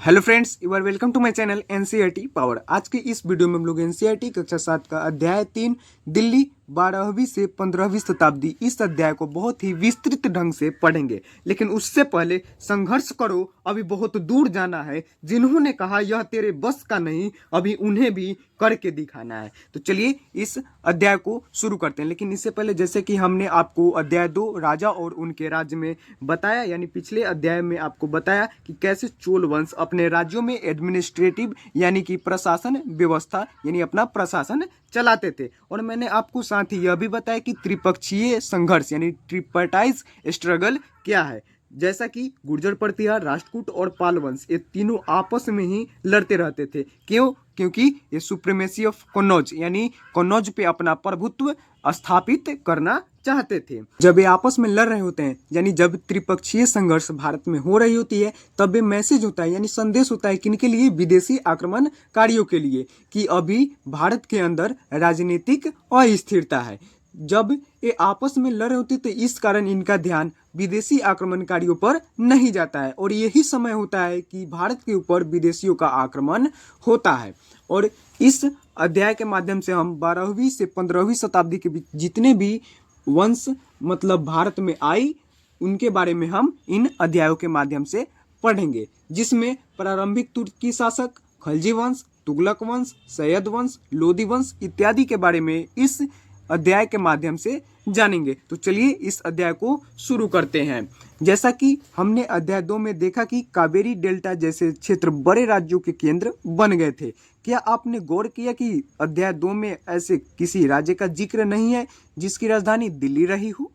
Hello friends, you are welcome to my channel NCERT power. आज के इस video में हम लोग एनसीईआरटी कक्षा 7 का अध्याय 3 दिल्ली 12वीं से 15वीं शताब्दी, इस अध्याय को बहुत ही विस्तृत ढंग से पढ़ेंगे। लेकिन उससे पहले संघर्ष करो, अभी बहुत दूर जाना है। जिन्होंने कहा यह तेरे बस का नहीं, अभी उन्हें भी करके दिखाना है। तो चलिए इस अध्याय को शुरू करते हैं। लेकिन इससे पहले जैसे कि हमने आपको अध्याय 2 राजा और उनके राज्य में बताया, यानी पिछले अध्याय में आपको बताया कि कैसे चोल वंश अपने राज्यों में एडमिनिस्ट्रेटिव यानी कि प्रशासन व्यवस्था यानी अपना प्रशासन चलाते थे। और मैंने आपको साथ ही यह भी बताया कि त्रिपक्षीय संघर्ष यानी ट्रिपर्टाइज स्ट्रगल क्या है। जैसा कि गुर्जर प्रतिहार, राष्ट्रकूट और पाल वंश ये तीनों आपस में ही लड़ते रहते थे। क्यों? क्योंकि ये सुप्रीमेसी ऑफ कन्नौज यानी कन्नौज पे अपना प्रभुत्व स्थापित करना चाहते थे। जब ये आपस में लड़ रहे होते हैं, यानी जब त्रिपक्षीय संघर्ष भारत में हो रही होती है, तब ये मैसेज होता है यानी संदेश होता है किनके लिए? विदेशी आक्रमणकारियों के लिए, कि अभी भारत के अंदर राजनीतिक अस्थिरता है। जब ये आपस में लड़ रहे होते तो इस कारण इनका ध्यान विदेशी आक्रमणकारियों पर नहीं जाता है, और यही समय होता है कि भारत के ऊपर विदेशियों का आक्रमण होता है। और इस अध्याय के माध्यम से हम 12वीं से 15वीं शताब्दी के बीच जितने भी वंश मतलब भारत में आई, उनके बारे में हम इन अध्यायों के माध्यम से पढ़ेंगे, जिसमें प्रारंभिक तुर्की शासक, खलजी वंश, तुगलक वंश, सैयद वंश, लोदी वंश इत्यादि के बारे में इस अध्याय के माध्यम से जानेंगे। तो चलिए इस अध्याय को शुरू करते हैं। जैसा कि हमने अध्याय 2 में देखा कि कावेरी डेल्टा जैसे क्षेत्र बड़े राज्यों के केंद्र बन गए थे। क्या आपने गौर किया कि अध्याय 2 में ऐसे किसी राज्य का जिक्र नहीं है जिसकी राजधानी दिल्ली रही हो?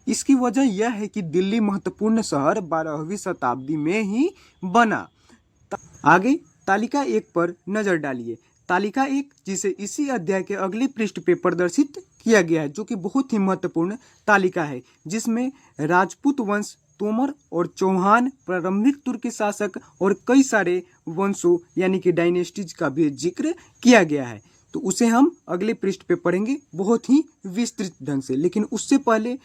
इसकी वजह यह है कि दिल्ली महत्वपूर्ण शहर 12वीं शताब्दी में ही बना। आगे तालिका 1 पर नजर डालिए। तालिका 1 जिसे इसी अध्याय के अगले पृष्ठ पे प्रदर्शित किया गया है, जो कि बहुत ही महत्वपूर्ण तालिका है, जिसमें राजपूत वंश, तोमर और चौहान, प्रारंभिक तुर्की शासक और कई सारे वंशों यानी कि डायनेस्टीज का भी जिक्र किया गया है। तो उसे हम अगले पृष्ठ पे पढ़ेंगे बहुत ही विस्तृत ढंग से। लेकिन उससे पहले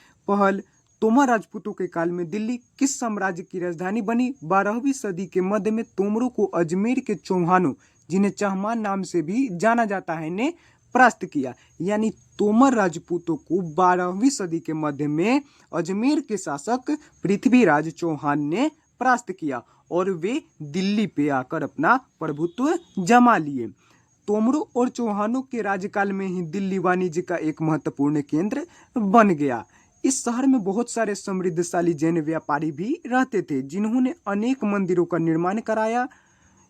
तोमर राजपूतों के काल में दिल्ली किस साम्राज्य की राजधानी बनी? 12वीं सदी के मध्य में तोमरों को अजमेर के चौहानों, जिन्हें चहमान नाम से भी जाना जाता है, ने परास्त किया। यानी तोमर राजपूतों को 12वीं सदी के मध्य में अजमेर के शासक पृथ्वीराज चौहान ने परास्त किया और वे दिल्ली पे आकर अपना प्रभुत्व जमा लिए। तोमरों और चौहानों के राज्यकाल में ही दिल्ली वाणिज्य का एक महत्वपूर्ण केंद्र बन गया। इस शहर में बहुत सारे समृद्धशाली जैन व्यापारी भी रहते थे, जिन्होंने अनेक मंदिरों का निर्माण कराया।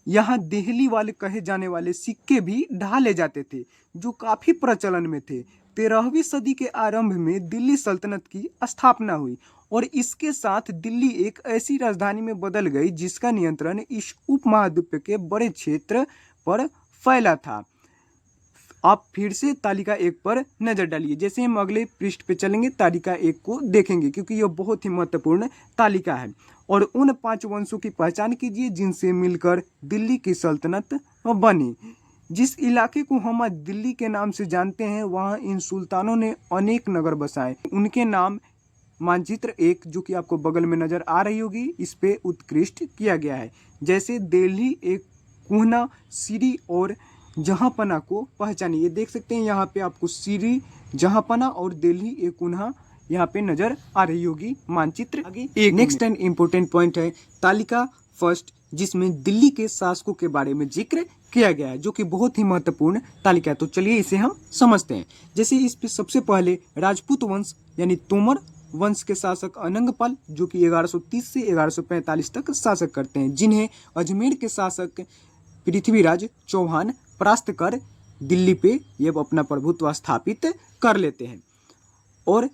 यहाँ देहली वाले कहे जाने वाले सिक्के भी ढाले जाते थे, जो काफी प्रचलन में थे। 13वीं सदी के आरंभ में दिल्ली सल्तनत की स्थापना हुई और इसके साथ दिल्ली एक ऐसी राजधानी में बदल गई जिसका नियंत्रण इस उपमहाद्वीप के बड़े क्षेत्र पर फैला था। आप फिर से तालिका 1 पर नजर डालिए। जैसे हम अगले पृष्ठ पे चलेंगे, तालिका 1 को देखेंगे, क्योंकि यह बहुत ही महत्वपूर्ण तालिका है। और उन 5 वंशों की पहचान कीजिए जिनसे मिलकर दिल्ली की सल्तनत बनी। जिस इलाके को हम आज दिल्ली के नाम से जानते हैं, वहाँ इन सुल्तानों ने अनेक नगर बसाए। उनके नाम मानचित्र 1 जो कि आपको बगल में नजर आ रही होगी, इस पे उत्कृष्ट किया गया है। जैसे दिल्ली एक कुहना, सीरी और जहांपना को पहचानिए। ये देख सकते हैं यहाँ पे आपको सीरी, जहांपना और दिल्ली एक कुन्हा यहाँ पे नजर आ रही होगी मानचित्र। आगे एक नेक्स्ट एंड इम्पोर्टेंट पॉइंट है तालिका फर्स्ट, जिसमें दिल्ली के शासकों के बारे में जिक्र किया गया है, जो कि बहुत ही महत्वपूर्ण तालिका है। तो चलिए इसे हम समझते हैं। जैसे इस पे सबसे पहले राजपूत वंश यानी तोमर वंश के शासक अनंगपाल, जो कि 1130 से 1145 तक शासक करते हैं, जिन्हें अजमेर के शासक पृथ्वीराज चौहान परास्त कर दिल्ली पे ये अपना प्रभुत्व स्थापित कर लेते हैं। और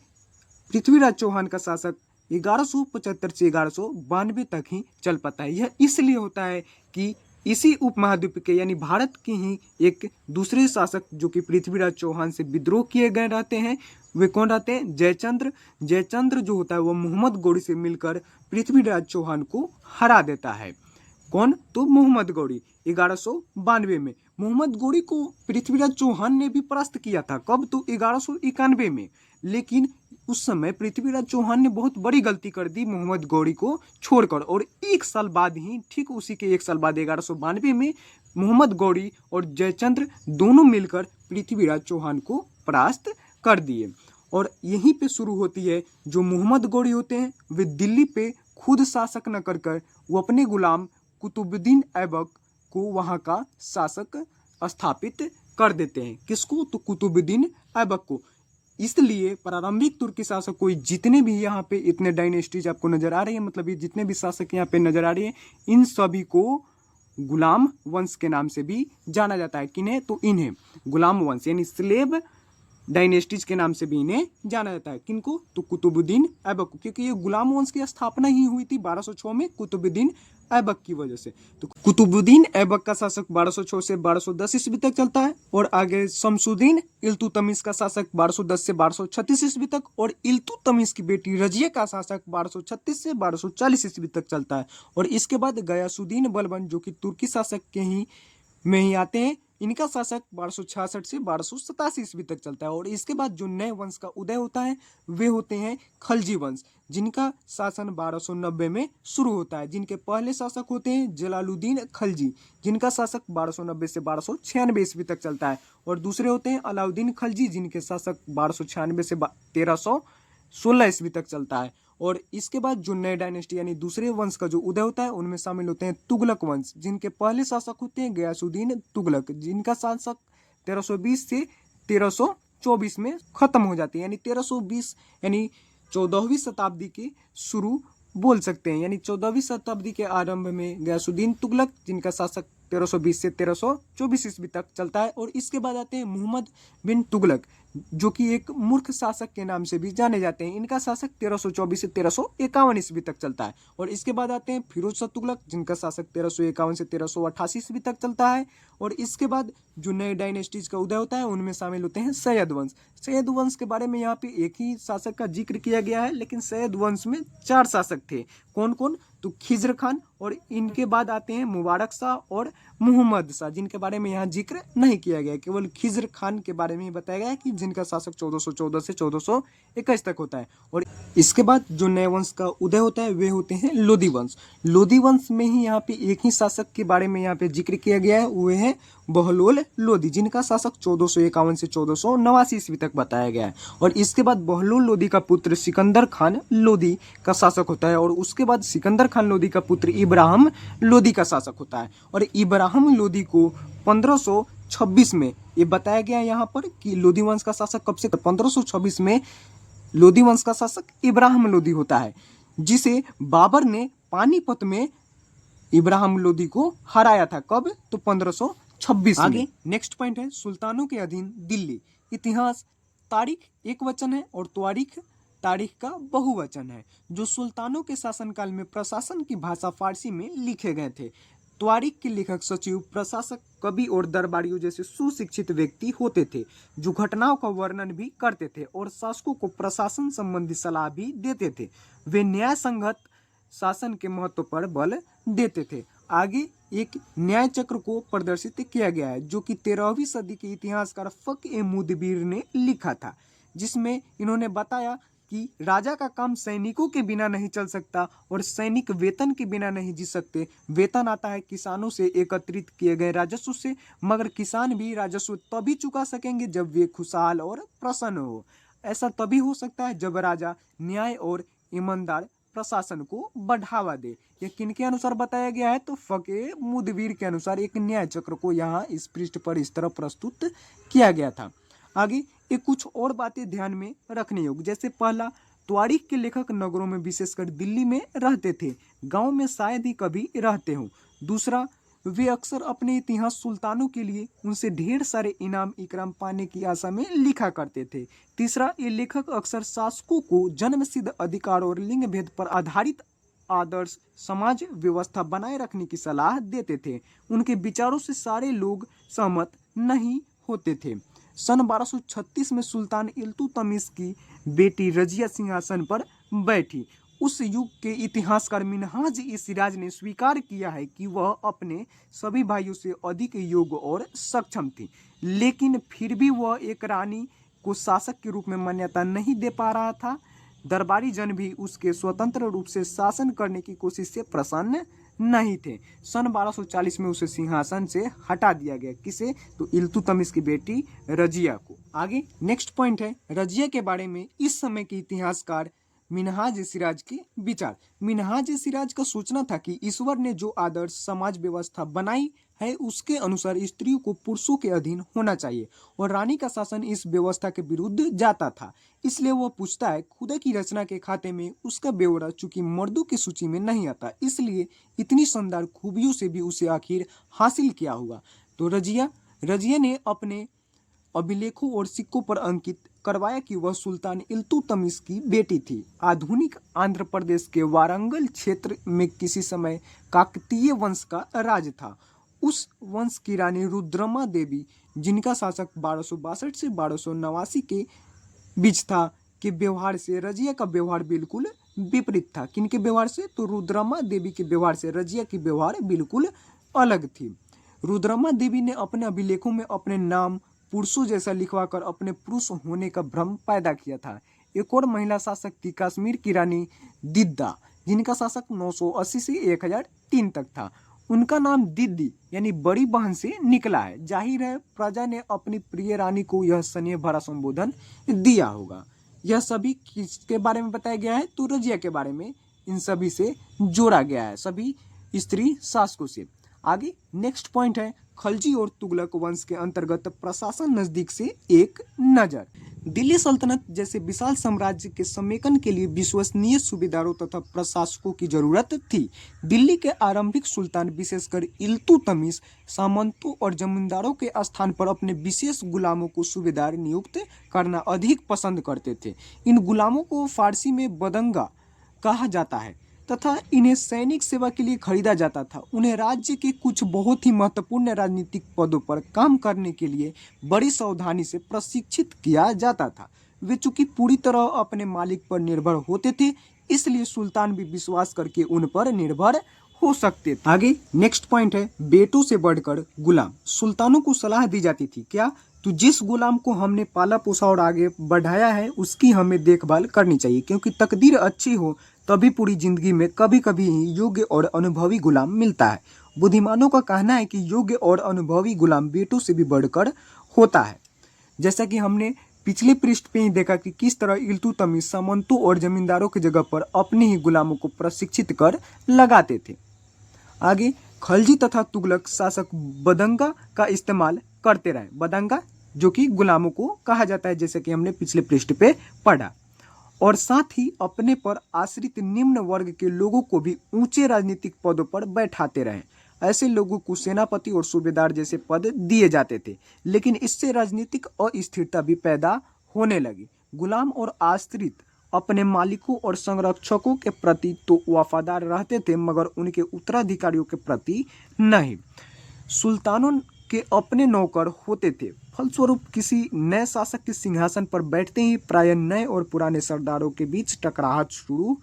पृथ्वीराज चौहान का शासक 1175 से 1192 तक ही चल पाता है। यह इसलिए होता है कि इसी उपमहाद्वीप के यानी भारत के ही एक दूसरे शासक जो कि पृथ्वीराज चौहान से विद्रोह किए गए रहते हैं, वे कौन रहते हैं? जयचंद्र। जयचंद्र जो होता है वह मोहम्मद गौरी से मिलकर पृथ्वीराज चौहान को हरा देता है। कौन? तो मोहम्मद गौरी 1192 में। मोहम्मद गोरी को पृथ्वीराज चौहान ने भी परास्त किया था। कब? तो 1191 में। लेकिन उस समय पृथ्वीराज चौहान ने बहुत बड़ी गलती कर दी मोहम्मद गौरी को छोड़कर, और एक साल बाद ही, ठीक उसी के एक साल बाद 1192 में मोहम्मद गौरी और जयचंद्र दोनों मिलकर पृथ्वीराज चौहान को परास्त कर दिए। और यहीं पे शुरू होती है जो मोहम्मद गौरी होते हैं वे दिल्ली पे खुद शासक न कर वो अपने गुलाम कुतुबुद्दीन ऐबक को वहाँ का शासक स्थापित कर देते हैं। किसको? तो कुतुबुद्दीन ऐबक को। इसलिए प्रारंभिक तुर्की शासक कोई जितने भी यहाँ पे इतने डायनेस्टीज आपको नजर आ रही है, मतलब ये जितने भी शासक यहाँ पे नजर आ रही है, इन सभी को गुलाम वंश के नाम से भी जाना जाता है। किन्हें? तो इन्हें गुलाम वंश यानी स्लेव डायनेस्टीज के नाम से भी इन्हें जाना जाता है। किनको? तो कुतुबुद्दीन ऐबक को, क्योंकि ये गुलाम वंश की स्थापना ही हुई थी 1206 में कुतुबुद्दीन ऐबक की वजह से। तो कुतुबुद्दीन ऐबक का शासक 1206 से 1210 ईस्वी तक चलता है, और आगे शमसुद्दीन इल्तुतमिश का शासक 1210 से 1236 ईस्वी तक, और इल्तुतमिश की बेटी रजिया का शासक 1236 से 1240 ईस्वी तक चलता है। और इसके बाद गयासुद्दीन बलबन जो कि तुर्की शासक के ही में ही आते हैं, इनका शासक 1266 से 1287 ईस्वी तक चलता है। और इसके बाद जो नए वंश का उदय होता है वे होते हैं खलजी वंश, जिनका शासन 1290 में शुरू होता है। जिनके पहले शासक होते हैं जलालुद्दीन खलजी, जिनका शासक 1290 से 1296 ईस्वी तक चलता है। और दूसरे होते हैं अलाउद्दीन खलजी, जिनके शासक 1296 से 1316 ईस्वी तक चलता है। और इसके बाद जो नए डायनेस्टी यानी दूसरे वंश का जो उदय होता है उनमें शामिल होते हैं तुगलक वंश, जिनके पहले शासक होते हैं गयासुद्दीन तुगलक, जिनका शासक 1320 से 1324 में खत्म हो जाती है। यानी 1320 यानी 14वीं शताब्दी के शुरू बोल सकते हैं। यानी 14वीं शताब्दी के आरंभ में गयासुद्दीन तुगलक, जिनका शासक 1320 से 1324 ईस्वी तक चलता है। और इसके बाद आते हैं मोहम्मद बिन तुगलक, जो कि एक मूर्ख शासक के नाम से भी जाने जाते हैं। इनका शासक 1324 से 1351 ईस्वी तक चलता है। और इसके बाद आते हैं फिरोज शाह तुगलक, जिनका शासक 1351 से 1388 ईस्वी तक चलता है। और इसके बाद जो नए डायनेस्टीज का उदय होता है उनमें शामिल होते हैं सैयद वंश। सैयद वंश के बारे में यहाँ पे एक ही शासक का जिक्र किया गया है, लेकिन सैयद वंश में 4 शासक थे। कौन कौन? तो खिज्र खान, और इनके बाद आते हैं मुबारक शाह और मुहम्मद शाह, जिनके बारे में यहाँ जिक्र नहीं किया गया। केवल खिज्र खान के बारे में ही बताया गया है कि जिनका शासक 1414 से 1421 तक होता है। और इसके बाद जो नए वंश का उदय होता है वे होते हैं लोदी वंश। लोदी वंश में ही यहाँ पे एक ही शासक के बारे में यहाँ पे जिक्र किया गया है, वे है बहलोल लोदी, जिनका शासक 1451 से 1489 ईस्वी तक बताया गया है। और इसके बाद बहलोल लोदी का पुत्र सिकंदर खान लोदी का शासक होता है। और उसके बाद सिकंदर खान लोदी का पुत्र इब्राहिम लोदी का शासक होता है। और इब्राहिम लोदी को 1526 में ये बताया गया है यहाँ पर कि लोदी वंश का शासक कब से? 1526 में लोदी वंश का शासक इब्राहिम लोदी होता है, जिसे बाबर ने पानीपत में इब्राहिम लोदी को हराया था। कब? तो 1526 में। आगे नेक्स्ट पॉइंट है सुल्तानों के अधीन दिल्ली। इतिहास तारीख एक वचन है और तारीख का बहुवचन है। जो सुल्तानों के शासनकाल में प्रशासन की भाषा फारसी में लिखे गए थे। त्वारीख के लेखक सचिव, प्रशासक, कवि और दरबारियों जैसे सुशिक्षित व्यक्ति होते थे, जो घटनाओं का वर्णन भी करते थे और शासकों को प्रशासन संबंधी सलाह भी देते थे। वे न्याय संगत शासन के महत्व पर बल देते थे। आगे एक न्याय चक्र को प्रदर्शित किया गया है, जो कि 13वीं सदी के इतिहासकार फक-ए-मुदबिर ने लिखा था, जिसमें इन्होंने बताया कि राजा का काम सैनिकों के बिना नहीं चल सकता और सैनिक वेतन के बिना नहीं जी सकते। वेतन आता है किसानों से एकत्रित किए गए राजस्व से, मगर किसान भी राजस्व तभी चुका सकेंगे जब वे खुशहाल और प्रसन्न हो। ऐसा तभी हो सकता है जब राजा न्याय और ईमानदार प्रशासन को बढ़ावा दे। यह किनके अनुसार बताया गया है? तो फक-ए-मुदबिर के अनुसार एक न्याय चक्र को यहाँ इस पृष्ठ पर इस तरह प्रस्तुत किया गया था। आगे ये कुछ और बातें ध्यान में रखने योग्य, जैसे पहला, त्वारीख के लेखक नगरों में विशेषकर दिल्ली में रहते थे, गांव में शायद ही कभी रहते हों। दूसरा, वे अक्सर अपने इतिहास सुल्तानों के लिए उनसे ढेर सारे इनाम इकराम पाने की आशा में लिखा करते थे। तीसरा, ये लेखक अक्सर शासकों को जन्मसिद्ध अधिकार और लिंग भेद पर आधारित आदर्श समाज व्यवस्था बनाए रखने की सलाह देते थे। उनके विचारों से सारे लोग सहमत नहीं होते थे। सन 1236 में सुल्तान इल्तुतमिश की बेटी रजिया सिंहासन पर बैठी। उस युग के इतिहासकार मिन्हाज ए सिराज ने स्वीकार किया है कि वह अपने सभी भाइयों से अधिक योग्य और सक्षम थी, लेकिन फिर भी वह एक रानी को शासक के रूप में मान्यता नहीं दे पा रहा था। दरबारी जन भी उसके स्वतंत्र रूप से शासन करने की कोशिश से प्रसन्न नहीं थे। सन 1240 में उसे सिंहासन से हटा दिया गया। किसे? तो इल्तुतमिश की बेटी रजिया को। आगे नेक्स्ट पॉइंट है रजिया के बारे में इस समय के इतिहासकार मिन्हाज सिराज के विचार। मिन्हाज सिराज का सोचना था कि ईश्वर ने जो आदर्श समाज व्यवस्था बनाई है उसके अनुसार स्त्रियों को पुरुषों के अधीन होना चाहिए और रानी का शासन इस व्यवस्था के विरुद्ध जाता था। इसलिए वह पूछता है खुदा की रचना के खाते में उसका ब्यौरा चूंकि मर्दों की सूची में नहीं आता, इसलिए इतनी शानदार खूबियों से भी उसे आखिर हासिल क्या हुआ। तो रजिया ने अपने अभिलेखों और सिक्कों पर अंकित करवाया कि वह सुल्तान इल्तुतमिश की बेटी थी। आधुनिक आंध्र प्रदेश के वारंगल क्षेत्र में किसी समय काकतीय वंश का राज था। उस वंश की रानी रुद्रमा देवी, जिनका शासक 1262 से 1289 के बीच था, के व्यवहार से रजिया का व्यवहार बिल्कुल विपरीत था। किनके व्यवहार से? तो रुद्रमा देवी के व्यवहार से रजिया की व्यवहार बिल्कुल अलग थी। रुद्रमा देवी ने अपने अभिलेखों में अपने नाम पुरुषों जैसा लिखवाकर अपने पुरुष होने का भ्रम पैदा किया था। एक और महिला शासक थी कश्मीर की रानी दिद्दा, जिनका शासक 980 से 1003 तक था। उनका नाम दीदी यानी बड़ी बहन से निकला है। जाहिर है प्रजा ने अपनी प्रिय रानी को यह स्नेह भरा संबोधन दिया होगा। यह सभी किसके बारे में बताया गया है? तो रजिया के बारे में इन सभी से जोड़ा गया है, सभी स्त्री शासकों से। आगे नेक्स्ट पॉइंट है खलजी और तुगलक वंश के अंतर्गत प्रशासन नजदीक से एक नजर। दिल्ली सल्तनत जैसे विशाल साम्राज्य के समेकन के लिए विश्वसनीय सूबेदारों तथा प्रशासकों की जरूरत थी। दिल्ली के आरंभिक सुल्तान विशेषकर इल्तुतमिश सामंतों और जमींदारों के स्थान पर अपने विशेष गुलामों को सूबेदार नियुक्त करना अधिक पसंद करते थे। इन गुलामों को फारसी में बदंगा कहा जाता है तथा इन्हें सैनिक सेवा के लिए खरीदा जाता था। उन्हें राज्य के कुछ बहुत ही महत्वपूर्ण राजनीतिक पदों पर काम करने के लिए बड़ी सावधानी से प्रशिक्षित किया जाता था। वे चूंकि पूरी तरह अपने मालिक पर निर्भर होते थे, इसलिए सुल्तान भी विश्वास करके उन पर निर्भर हो सकते थे। आगे नेक्स्ट पॉइंट है बेटों से बढ़कर गुलाम। सुल्तानों को सलाह दी जाती थी क्या? तो जिस गुलाम को हमने पाला पोसा और आगे बढ़ाया है उसकी हमें देखभाल करनी चाहिए, क्योंकि तकदीर अच्छी हो तभी पूरी जिंदगी में कभी कभी योग्य और अनुभवी गुलाम मिलता है। बुद्धिमानों का कहना है कि योग्य और अनुभवी गुलाम बेटों से भी बढ़कर होता है। जैसा कि हमने पिछले पृष्ठ पे ही देखा कि किस तरह इल्तुतमिश सामंतों और जमींदारों की जगह पर अपने ही गुलामों को प्रशिक्षित कर लगाते थे। आगे खलजी तथा तुगलक शासक बदंगा का इस्तेमाल करते रहे। बदंगा जो कि गुलामों को कहा जाता है, जैसे कि हमने पिछले पृष्ठ पे पढ़ा, और साथ ही अपने पर आश्रित निम्न वर्ग के लोगों को भी ऊंचे राजनीतिक पदों पर बैठाते रहे। ऐसे लोगों को सेनापति और सूबेदार जैसे पद दिए जाते थे, लेकिन इससे राजनीतिक अस्थिरता भी पैदा होने लगी। गुलाम और आश्रित अपने मालिकों और संरक्षकों के प्रति तो वफादार रहते थे, मगर उनके उत्तराधिकारियों के प्रति नहीं। सुल्तानों के अपने नौकर होते थे। फलस्वरूप किसी नए शासक के सिंहासन पर बैठते ही प्रायः नए और पुराने सरदारों के बीच टकराहट शुरू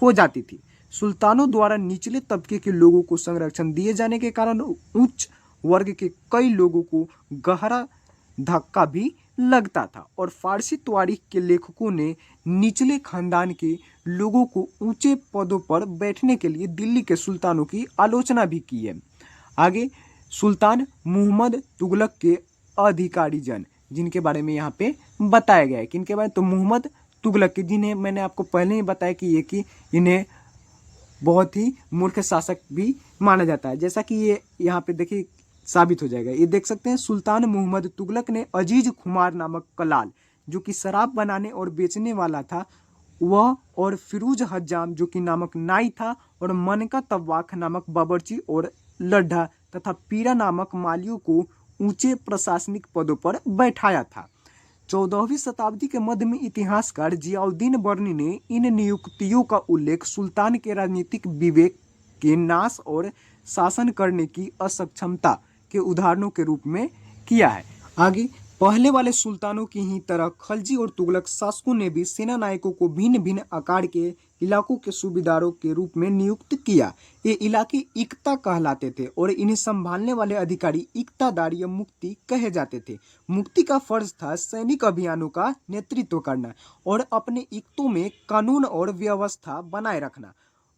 हो जाती थी। सुल्तानों द्वारा निचले तबके के लोगों को संरक्षण दिए जाने के कारण उच्च वर्ग के कई लोगों को गहरा धक्का भी लगता था, और फारसी तारीख के लेखकों ने निचले खानदान के लोगों को ऊंचे पदों पर बैठने के लिए दिल्ली के सुल्तानों की आलोचना भी की है। आगे सुल्तान मुहम्मद तुगलक के अधिकारी जन, जिनके बारे में यहाँ पे बताया गया है। किनके बारे में? तो मुहम्मद तुगलक के, जिन्हें मैंने आपको पहले ही बताया कि इन्हें बहुत ही मूर्ख शासक भी माना जाता है। जैसा कि ये यहाँ पे देखिए साबित हो जाएगा। ये देख सकते हैं सुल्तान मुहम्मद तुगलक ने अजीज खुमार नामक कलाल, जो कि शराब बनाने और बेचने वाला था, वह और फिरोज हज्जाम जो कि नामक नाई था, और मनका तवाख नामक बावर्ची और लड्ढा तथा पीरा नामक मालियों को ऊंचे प्रशासनिक पदों पर बैठाया था। 14वीं शताब्दी के मध्य में इतिहासकार जियाउद्दीन बर्नी ने इन नियुक्तियों का उल्लेख सुल्तान के राजनीतिक विवेक के नाश और शासन करने की असक्षमता के उदाहरणों के रूप में किया है। आगे पहले वाले सुल्तानों की ही तरह खलजी और तुगलक शासकों ने भी सेना नायकों को भिन्न भिन्न आकार के इलाकों के सूबेदारों के रूप में नियुक्त किया। ये इलाके इक्ता कहलाते थे और इन्हें संभालने वाले अधिकारी इक्तादार या मुक्ति कहे जाते थे। मुक्ति का फर्ज था सैनिक अभियानों का नेतृत्व करना और अपने इक्तों में कानून और व्यवस्था बनाए रखना।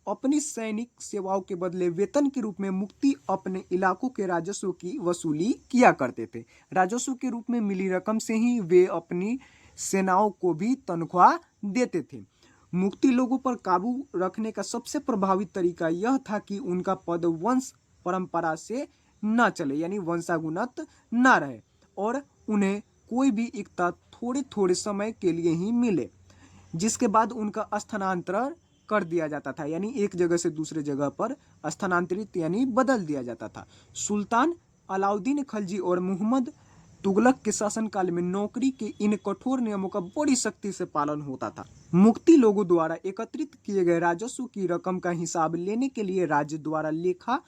अपनी सैनिक सेवाओं के बदले वेतन के रूप में मुक्ति अपने इलाकों के राजस्व की वसूली किया करते थे। राजस्व के रूप में मिली रकम से ही वे अपनी सेनाओं को भी तनख्वाह देते थे। मुक्ति लोगों पर काबू रखने का सबसे प्रभावी तरीका यह था कि उनका पद वंश परंपरा से न चले, यानी वंशानुगत न रहे और उन्हें कोई भी इक्ता थोड़े थोड़े समय के लिए ही मिले, जिसके बाद उनका स्थानांतरण कर दिया जाता था, यानी एक जगह से दूसरे जगह पर स्थानांतरित यानी बदल दिया जाता था। सुल्तान अलाउद्दीन खलजी और मुहम्मद तुगलक के शासनकाल में नौकरी के इन कठोर नियमों का बड़ी सख्ती से पालन होता था। मुक्ति लोगों द्वारा एकत्रित किए गए राजस्व की रकम का हिसाब लेने के लिए राज्य द्वारा लेखा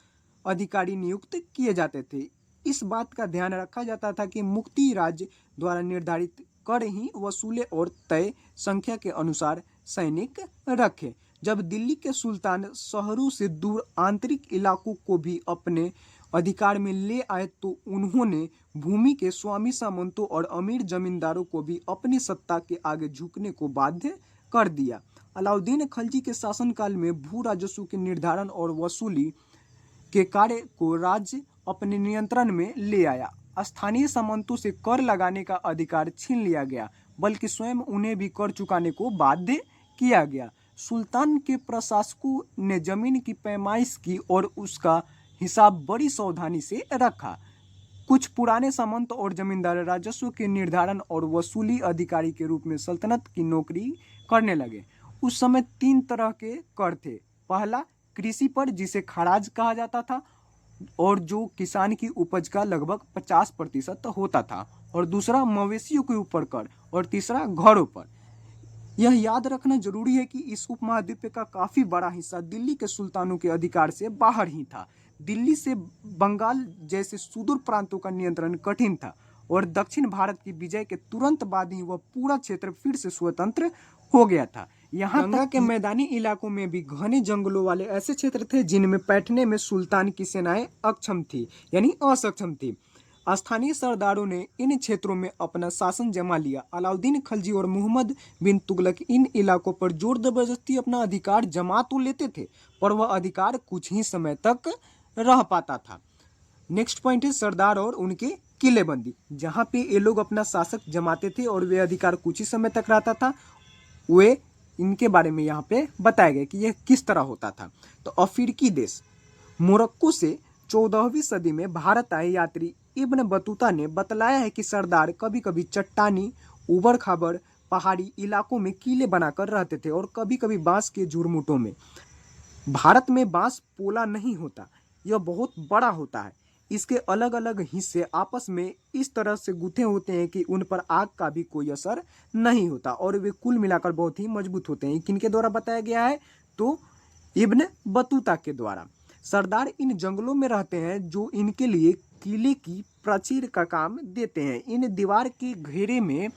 अधिकारी नियुक्त किए जाते थे। इस बात का ध्यान रखा जाता था कि मुक्ति राज्य द्वारा निर्धारित कर ही वसूले और तय संख्या के अनुसार सैनिक रखे। जब दिल्ली के सुल्तान शहरों से दूर आंतरिक इलाकों को भी अपने अधिकार में ले आए तो उन्होंने भूमि के स्वामी सामंतों और अमीर जमींदारों को भी अपनी सत्ता के आगे झुकने को बाध्य कर दिया। अलाउद्दीन खलजी के शासनकाल में भू राजस्व के निर्धारण और वसूली के कार्य को राज्य अपने नियंत्रण में ले आया। स्थानीय सामंतों से कर लगाने का अधिकार छीन लिया गया, बल्कि स्वयं उन्हें भी कर चुकाने को बाध्य किया गया। सुल्तान के प्रशासकों ने जमीन की पैमाइश की और उसका हिसाब बड़ी सावधानी से रखा। कुछ पुराने सामंत और जमींदार राजस्व के निर्धारण और वसूली अधिकारी के रूप में सल्तनत की नौकरी करने लगे। उस समय 3 तरह के कर थे। पहला कृषि पर, जिसे खराज कहा जाता था और जो किसान की उपज का लगभग 50% होता था, और दूसरा मवेशियों के ऊपर कर, और तीसरा घरों पर। यह याद रखना जरूरी है कि इस उपमहाद्वीप का काफी बड़ा हिस्सा दिल्ली के सुल्तानों के अधिकार से बाहर ही था। दिल्ली से बंगाल जैसे सुदूर प्रांतों का नियंत्रण कठिन था और दक्षिण भारत की विजय के तुरंत बाद ही वह पूरा क्षेत्र फिर से स्वतंत्र हो गया था। यहाँ गंगा के मैदानी इलाकों में भी घने जंगलों वाले ऐसे क्षेत्र थे जिनमें बैठने में सुल्तान की सेनाएं अक्षम थी, यानी असक्षम थी। स्थानीय सरदारों ने इन क्षेत्रों में अपना शासन जमा लिया। अलाउद्दीन खलजी और मुहम्मद बिन तुगलक इन इलाकों पर जोर जबरदस्ती अपना अधिकार जमा तो लेते थे, पर वह अधिकार कुछ ही समय तक रह पाता था। नेक्स्ट पॉइंट है सरदार और उनके किलेबंदी। जहाँ पे ये लोग अपना शासक जमाते थे और वे अधिकार कुछ ही समय तक रहता था, वे इनके बारे में यहाँ पे बताया गया कि यह किस तरह होता था। तो अफ्रीकी देश मोरक्को से 14वीं सदी में भारत आए यात्री इब्न बतूता ने बतलाया है कि सरदार कभी कभी चट्टानी उबड़ खाबड़ पहाड़ी इलाकों में किले बनाकर रहते थे और कभी कभी बांस के झुरमुटों में। भारत में बांस पोला नहीं होता, यह बहुत बड़ा होता है। इसके अलग अलग हिस्से आपस में इस तरह से गुथे होते हैं कि उन पर आग का भी कोई असर नहीं होता और वे कुल मिलाकर बहुत ही मजबूत होते हैं। किनके द्वारा बताया गया है? तो इब्न बतूता के द्वारा। सरदार इन जंगलों में रहते हैं जो इनके लिए किले की प्राचीर का काम देते हैं। इन दीवार के घेरे में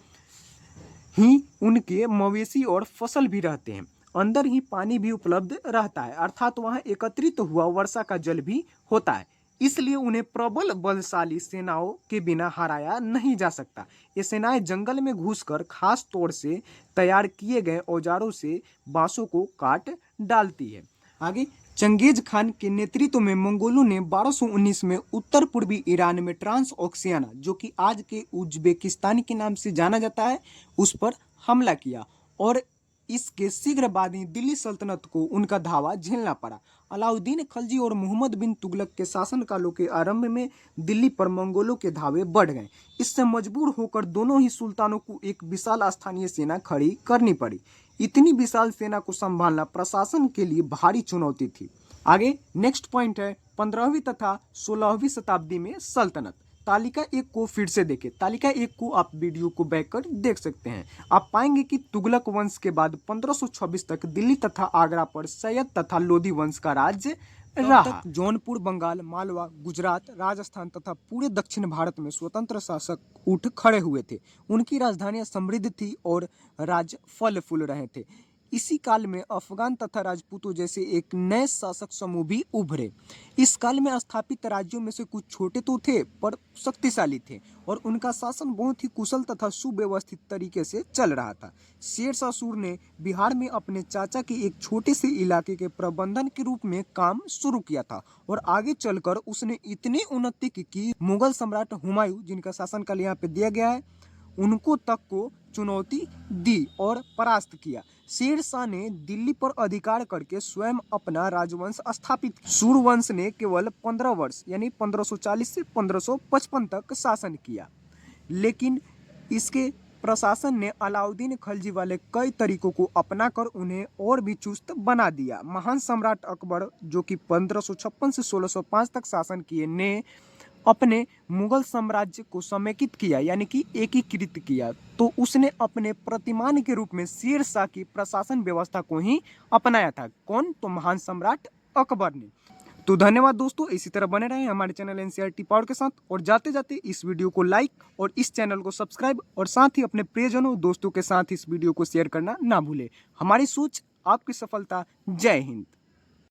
ही उनके मवेशी और फसल भी रहते हैं। अंदर ही पानी भी उपलब्ध रहता है, अर्थात वहाँ एकत्रित हुआ वर्षा का जल भी होता है। इसलिए उन्हें प्रबल बलशाली सेनाओं के बिना हराया नहीं जा सकता। ये सेनाएं जंगल में घुसकर खास तौर से तैयार किए गए औजारों से बांसों को काट डालती है। आगे चंगेज खान के नेतृत्व में मंगोलों ने 1219 में उत्तर पूर्वी ईरान में ट्रांस ओक्सियाना, जो कि आज के उज्बेकिस्तान के नाम से जाना जाता है, उस पर हमला किया और इसके शीघ्र बाद ही दिल्ली सल्तनत को उनका धावा झेलना पड़ा। अलाउद्दीन खलजी और मुहम्मद बिन तुगलक के शासनकालों के आरंभ में दिल्ली पर मंगोलों के धावे बढ़ गए। इससे मजबूर होकर दोनों ही सुल्तानों को एक विशाल स्थानीय सेना खड़ी करनी पड़ी। इतनी विशाल सेना को संभालना प्रशासन के लिए भारी चुनौती थी। आगे नेक्स्ट पॉइंट है 15वीं तथा 16वीं शताब्दी में सल्तनत। तालिका 1 को फिर से देखें। तालिका 1 को आप वीडियो को बैक कर देख सकते हैं। आप पाएंगे कि तुगलक वंश के बाद 1526 तक दिल्ली तथा आगरा पर सैयद तथा लोधी वंश का राज्य रहा। जौनपुर, बंगाल, मालवा, गुजरात, राजस्थान तथा पूरे दक्षिण भारत में स्वतंत्र शासक उठ खड़े हुए थे। उनकी राजधानियां समृद्ध थी और राज्य फल फूल रहे थे। इसी काल में अफगान तथा राजपूतों जैसे एक नए शासक समूह भी उभरे। इस काल में स्थापित राज्यों में से कुछ छोटे तो थे पर शक्तिशाली थे और उनका शासन बहुत ही कुशल तथा सुव्यवस्थित तरीके से चल रहा था। शेरशाह सूरी ने बिहार में अपने चाचा के एक छोटे से इलाके के प्रबंधन के रूप में काम शुरू किया था और आगे चलकर उसने इतनी उन्नति की कि मुगल सम्राट हुमायूं, जिनका शासनकाल यहाँ पे दिया गया है, उनको तक को चुनौती दी और परास्त किया। शेरशाह ने दिल्ली पर अधिकार करके स्वयं अपना राजवंश स्थापित किया। सूरवंश ने केवल 15 वर्ष यानी 1540 से 1555 तक शासन किया, लेकिन इसके प्रशासन ने अलाउद्दीन खिलजी वाले कई तरीकों को अपनाकर उन्हें और भी चुस्त बना दिया। महान सम्राट अकबर, जो कि 1556 से 1605 तक शासन किए, ने अपने मुगल साम्राज्य को समेकित किया यानी कि एकीकृत किया, तो उसने अपने प्रतिमान के रूप में शेरशाह की प्रशासन व्यवस्था को ही अपनाया था। कौन? तो महान सम्राट अकबर ने। तो धन्यवाद दोस्तों, इसी तरह बने रहें हमारे चैनल एनसीईआरटी पावर के साथ और जाते जाते इस वीडियो को लाइक और इस चैनल को सब्सक्राइब और साथ ही अपने प्रियजनों दोस्तों के साथ इस वीडियो को शेयर करना ना भूलें। हमारी सोच, आपकी सफलता। जय हिंद।